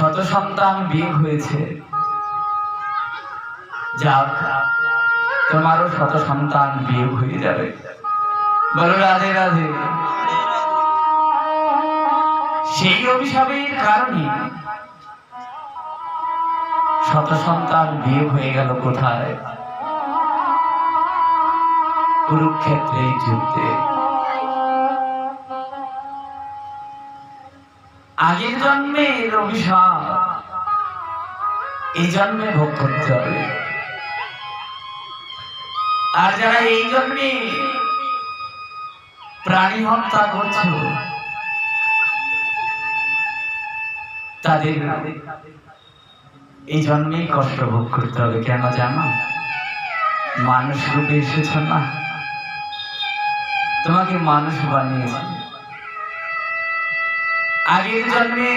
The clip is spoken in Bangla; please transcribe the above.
শত সন্তান বিয়োগ হয়েছে, যাক তোমারও শত সন্তান বিয়োগ হয়ে যাবে। বলো রাধে রাধে। সেই অভিশাপের কারণে শত সন্তান বিয়োগ হয়ে গেল কোথায়? কুরুক্ষেত্রের যুদ্ধে। আগের জন্মের অভিশাপ এই জন্মে ভোগ করতে হবে। আর যারা এই জন্মে প্রাণী হত্যা করছো তাদের এই জন্মেই কষ্ট ভোগ করতে হবে। কেন জানো? মানুষ রূপে এসেছ না, তোমাকে মানুষ বানিয়েছে। আগের জন্মে